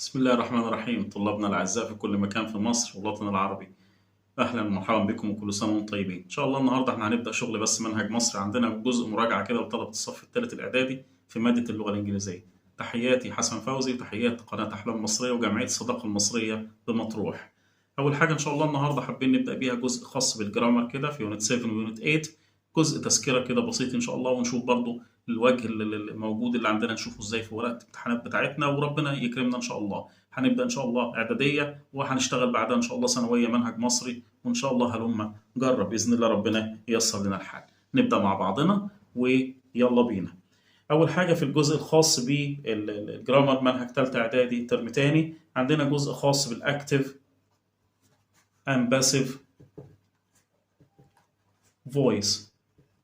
بسم الله الرحمن الرحيم. طلابنا الأعزاء في كل مكان في مصر والوطن العربي، أهلا ومرحبا بكم وكل سنة وانتم طيبين. إن شاء الله النهاردة احنا هنبدأ شغل بس منهج مصري. عندنا جزء مراجعة كده لطلبة الصف الثالث الإعدادي في مادة اللغة الإنجليزية. تحياتي حسن فوزي وتحيات قناة أحلام مصرية وجمعية الصداقة المصرية بمطروح. أول حاجة إن شاء الله النهاردة حابين نبدأ بيها جزء خاص بالجرامر كده في يونت 7 ويونت 8، جزء تذكرة كده بسيط إن شاء الله، ونشوف برضو الوجه الموجود اللي عندنا نشوفه ازاي في ورقة الامتحانات بتاعتنا، وربنا يكرمنا إن شاء الله. هنبدأ إن شاء الله إعدادية وهنشتغل بعدها إن شاء الله ثانوية منهج مصري، وإن شاء الله هلما جرب بإذن الله ربنا ييسر لنا الحال. نبدأ مع بعضنا ويلا بينا. أول حاجة في الجزء الخاص بالجرامر منهج تالتة إعدادي ترم تاني، عندنا جزء خاص بالأكتيف and passive voice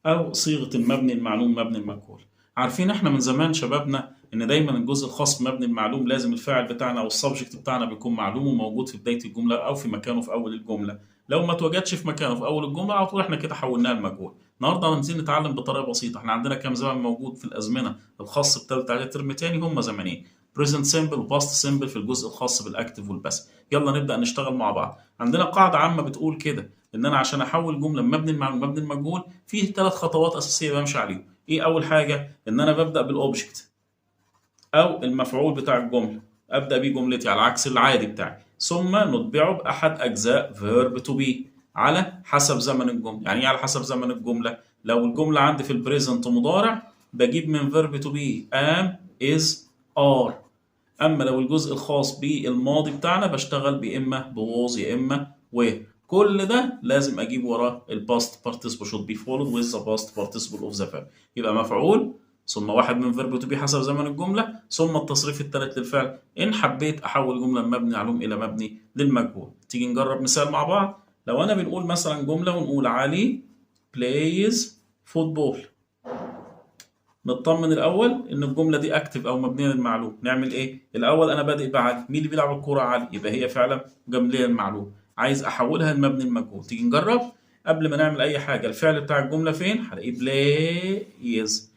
أو صيغة المبني المعلوم مبني المجهول. عارفين احنا من زمان شبابنا ان دايما الجزء الخاص بمبني المعلوم لازم الفاعل بتاعنا او السبجكت بتاعنا بيكون معلوم وموجود في بداية الجملة او في مكانه في اول الجملة. لو ما اتوجدش في مكانه في اول الجملة على طول احنا كده حولناه لمجهول. النهارده هننزل نتعلم بطريقة بسيطة. احنا عندنا كام زمن موجود في الازمنة الخاص بثالثة اعدادي ترم تاني؟ هم زمنين، present simple وباست simple في الجزء الخاص بالاكتف والباسف. يلا نبدأ نشتغل مع بعض. عندنا قاعدة عامة بتقول كده ان انا عشان احول جمله من مبني المعلوم مبني المجهول في 3 خطوات اساسيه بمشي عليهم. ايه اول حاجه؟ ان انا ببدا بالاوبجكت او المفعول بتاع الجمله، ابدا بيه جملتي على عكس العادي بتاعي، ثم نتبعه باحد اجزاء فيرب تو بي على حسب زمن الجمله. يعني ايه على حسب زمن الجمله؟ لو الجمله عندي في البريزنت مضارع بجيب من فيرب تو بي ام از ار. اما لو الجزء الخاص بالماضي بتاعنا بشتغل يا اما بوز يا اما و. كل ده لازم اجيب وراه الباست participle should be followed with the past participle of the verb. يبقى مفعول ثم واحد من فيرب تو بي حسب زمن الجمله ثم التصريف الثالث للفعل ان حبيت احول جمله من مبني معلوم الى مبني للمجهول. تيجي نجرب مثال مع بعض. لو انا بنقول مثلا جمله ونقول علي plays football، نطمن الاول ان الجمله دي اكتف او مبنيه للمعلوم. نعمل ايه؟ الاول انا بادئ بعلي، مين اللي بيلعب الكوره؟ علي، يبقى هي فعلا مبنيه للمعلوم. عايز احولها لمبني المجهول، تيجي نجرب. قبل ما نعمل اي حاجه الفعل بتاع الجمله فين؟ هلاقيه بلايز.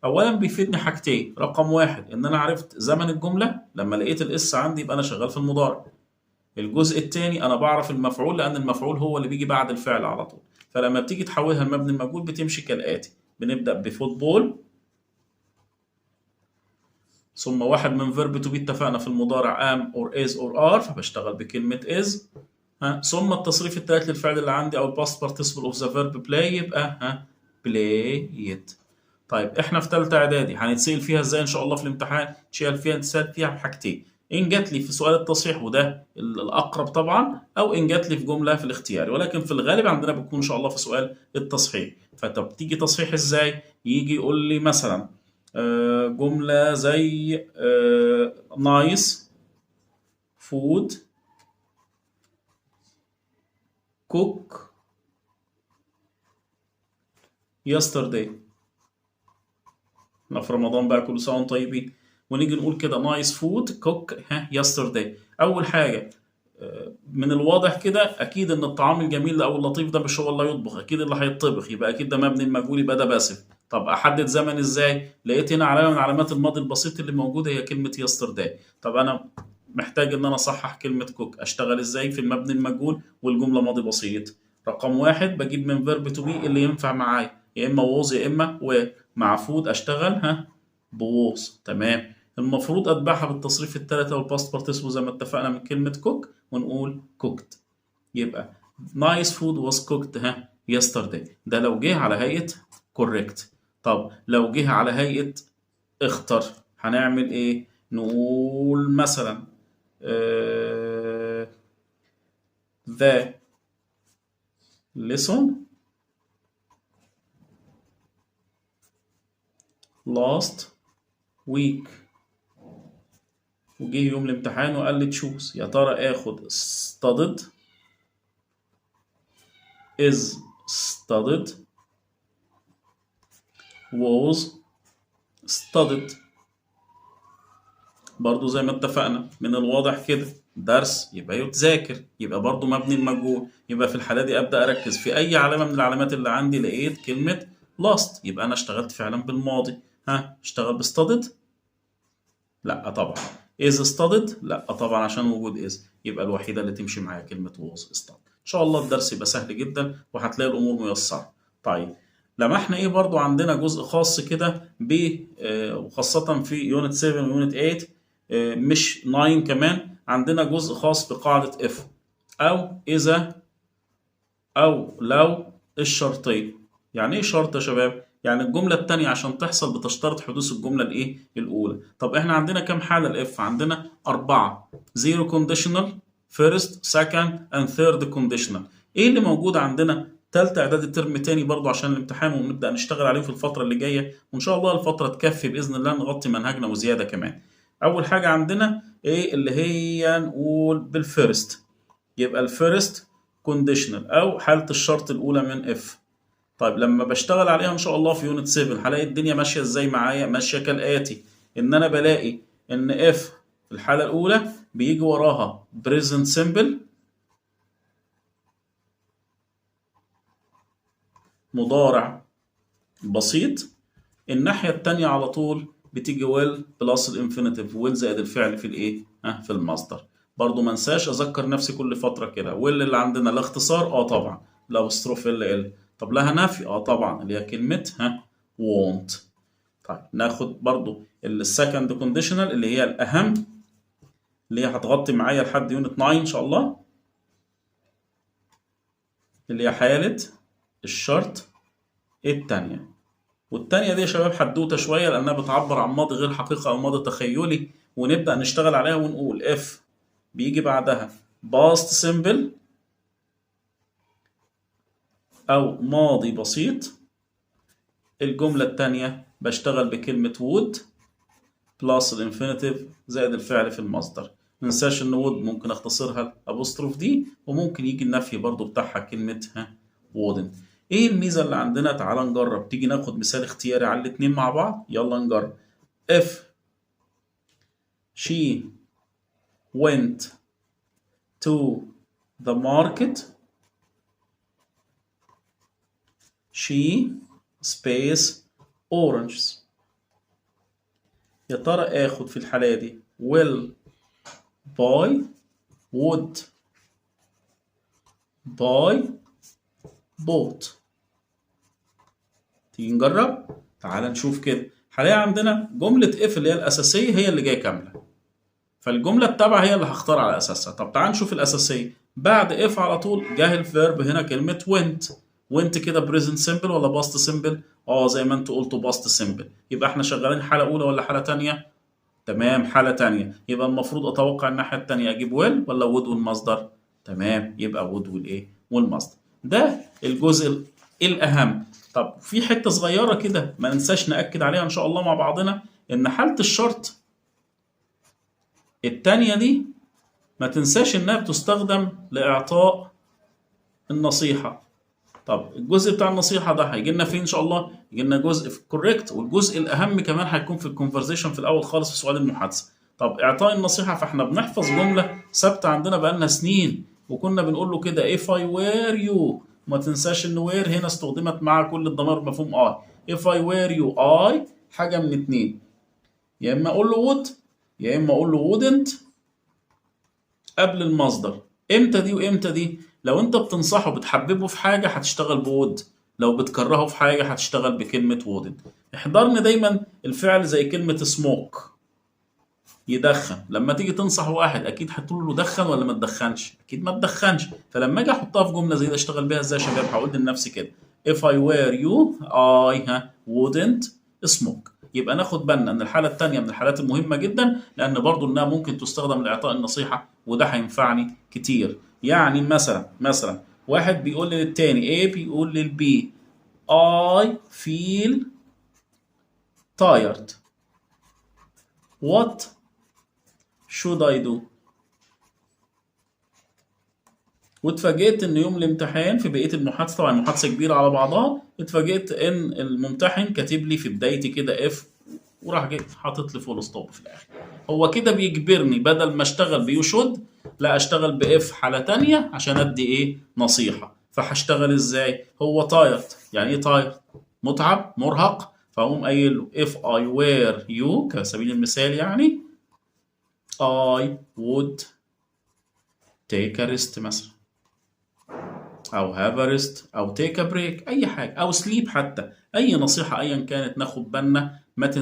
اولا بيفيدني حاجتين، رقم واحد ان انا عرفت زمن الجمله، لما لقيت الاس عندي يبقى انا شغال في المضارع. الجزء الثاني انا بعرف المفعول لان المفعول هو اللي بيجي بعد الفعل على طول. فلما بتيجي تحولها لمبني المجهول بتمشي كالاتي: بنبدا بفوتبول ثم واحد من فيرب تو بي اتفقنا في المضارع ام اور از اور ار فبشتغل بكلمه از، ثم التصريف الثالث للفعل اللي عندي او الباست بارتيسيبل اوف ذا فيرب بلاي يبقى بلايت. طيب احنا في ثالثه اعدادي هنتسال فيها ازاي ان شاء الله في الامتحان؟ نتسال فيها بحاجتين: ان جات لي في سؤال التصحيح وده الاقرب طبعا، او ان جات لي في جمله في الاختياري، ولكن في الغالب عندنا بتكون ان شاء الله في سؤال التصحيح. فطب تيجي تصحيح ازاي؟ يجي يقول لي مثلا جملة زي نايس فود كوك يسترداي. احنا في رمضان بقى، كل سنة وانتم طيبين. ونيجي نقول كده نايس فود كوك يسترداي. أول حاجة من الواضح كده أكيد إن الطعام الجميل أو اللطيف ده مش هو اللي هيطبخ، أكيد اللي هيطبخ، يبقى أكيد ده مبني المجهول، يبقى ده باسف. طب احدد زمن ازاي؟ لقيت هنا علامه من علامات الماضي البسيط اللي موجوده هي كلمه يسترداي. طب انا محتاج ان انا اصحح كلمه كوك، اشتغل ازاي في المبني المجهول والجمله ماضي بسيط؟ رقم واحد بجيب من فيرب تو بي اللي ينفع معايا، يا اما ووز يا اما ومع فود اشتغل بووز. تمام. المفروض اتبعها بالتصريف الثالث او الباست بارتيسيبل زي ما اتفقنا من كلمه كوك ونقول كوكت. يبقى nice food was cooked yesterday. ده لو جه على هيئه correct. طب لو جه على هيئة اختر هنعمل ايه؟ نقول مثلا the lesson last week. وجه يوم الامتحان وقال لي تشوز، يا ترى اخد studied is studied was studied. برضو زي ما اتفقنا من الواضح كده درس يبقى يتذاكر، يبقى برضو مبني المجهول. يبقى في الحالة دي أبدأ أركز في أي علامة من العلامات اللي عندي. لقيت كلمة last يبقى أنا اشتغلت فعلا بالماضي. اشتغل بستuded؟ لا طبعا. is studied؟ لا طبعا عشان وجود is، يبقى الوحيدة اللي تمشي معايا كلمة was studied. إن شاء الله الدرس يبقى سهل جدا وهتلاقي الأمور ميسرة. طيب لمحنا إيه برضو عندنا جزء خاص كده ب وخاصة في يونت 7 ويونت 8 مش 9 كمان، عندنا جزء خاص بقاعدة if أو إذا أو لو الشرطية. يعني إيه شرط يا شباب؟ يعني الجملة التانية عشان تحصل بتشترط حدوث الجملة الإيه؟ الأولى. طب إحنا عندنا كام حالة الإف؟ عندنا 4. zero conditional، first second and third conditional. إيه اللي موجود عندنا؟ تالتة إعداد الترم تاني برضو عشان الامتحان، ونبدأ نشتغل عليه في الفترة اللي جاية، وإن شاء الله الفترة تكفي بإذن الله نغطي منهجنا وزيادة كمان. أول حاجة عندنا إيه اللي هي نقول بالفيرست، يبقى الفيرست كونديشنال او حاله الشرط الاولى من اف. طيب لما بشتغل عليها ان شاء الله في يونت 7 هلاقي الدنيا ماشيه ازاي معايا؟ ماشيه كالاتي، ان انا بلاقي ان اف في الحاله الاولى بيجي وراها بريزنت سيمبل مضارع بسيط، الناحيه الثانيه على طول بتيجي ويل بلس الانفينيتيف، ويل زائد الفعل في الايه؟ في المصدر. برضو ما انساش اذكر نفسي كل فتره كده، ويل اللي عندنا لا اختصار طبعا، لا استروف ال طب لها نفي طبعا اللي هي كلمه won't. طيب ناخد برضو السكند كونديشنال اللي هي الاهم، اللي هي هتغطي معايا لحد يونت 9 ان شاء الله، اللي هي حاله الشرط الثانيه. والثانيه دي يا شباب حدوته شويه لانها بتعبر عن ماضي غير حقيقي او ماضي تخيلي، ونبدا نشتغل عليها ونقول اف بيجي بعدها past simple أو ماضي بسيط. الجملة الثانية بشتغل بكلمة would plus الانفينيتيف زائد الفعل في المصدر. مننساش إن would ممكن أختصرها الأبوستروف دي، وممكن يجي النفي برضو بتاعها كلمة wouldn't. إيه الميزة اللي عندنا؟ تعال نجرب، تيجي ناخد مثال اختياري على الاتنين مع بعض. يلا نجرب. if she went to the market she space oranges. يا ترى اخد في الحالة دي will buy would buy bought. تيجي نجرب، تعال نشوف كده. حاليا عندنا جملة if اللي هي الأساسية هي اللي جاية كاملة، فالجملة التابعة هي اللي هختار على أساسها. طب تعال نشوف الأساسية. بعد if على طول جه الفيرب هنا كلمة went. went كده present simple ولا past simple؟ زي ما انتوا قلتوا past simple. يبقى احنا شغالين حالة أولى ولا حالة تانية؟ تمام حالة تانية. يبقى المفروض أتوقع الناحية التانية أجيب will ولا would والمصدر؟ تمام، يبقى would والإيه؟ والمصدر. ده الجزء الأهم. طب في حتة صغيرة كده ما ننساش نأكد عليها إن شاء الله مع بعضنا، إن حالة الشرط التانية دي ما تنساش إنها بتستخدم لإعطاء النصيحة. طب الجزء بتاع النصيحة ده هيجي لنا فين إن شاء الله؟ يجي لنا جزء في الكوريكت، والجزء الأهم كمان هيكون في الكونفرزيشن في الأول خالص في سؤال المحادثة. طب إعطاء النصيحة، فإحنا بنحفظ جملة ثابتة عندنا بقالنا سنين، وكنا بنقول له كده if I were you. ما تنساش إن were هنا استخدمت مع كل الضمائر مفهوم if I were you حاجة من اتنين، يا إما أقول له would يا إما أقول له wouldn't قبل المصدر. إمتى دي وإمتى دي؟ لو أنت بتنصحه بتحببه في حاجة هتشتغل بود، لو بتكرهه في حاجة هتشتغل بكلمة wouldn't. احضرني دايما الفعل زي كلمة smoke يدخن. لما تيجي تنصح واحد أكيد هتقول له دخن ولا ما تدخنش؟ أكيد ما تدخنش. فلما أجي أحطها في جملة زي ده أشتغل بيها إزاي يا شباب؟ هقول لنفسي كده if I were you I wouldn't smoke. يبقى ناخد بالنا ان الحاله الثانيه من الحالات المهمه جدا، لان برضو انها ممكن تستخدم لاعطاء النصيحه، وده هينفعني كتير. يعني مثلا واحد بيقول للتاني A بيقول للB I feel tired what should I do؟ واتفاجئت ان يوم الامتحان في بقيه المحادثه، طبعا المحادثه كبيره على بعضها، اتفاجئت ان الممتحن كاتب لي في بدايتي كده اف وراح جاي حاطط لي فول ستوب في الاخر. هو كده بيجبرني بدل ما اشتغل بيو شود لا اشتغل باف حاله تانية عشان ادي ايه؟ نصيحه. فهشتغل ازاي؟ هو تايرد، يعني ايه تايرد؟ متعب مرهق. فاقوم قايل له if I were you كسبيل المثال يعني I would take a rest مثلا، أو have a rest، أو take a break، أي حاجة، أو sleep حتى. أي نصيحة أيا كانت ناخد بالنا ما تنسى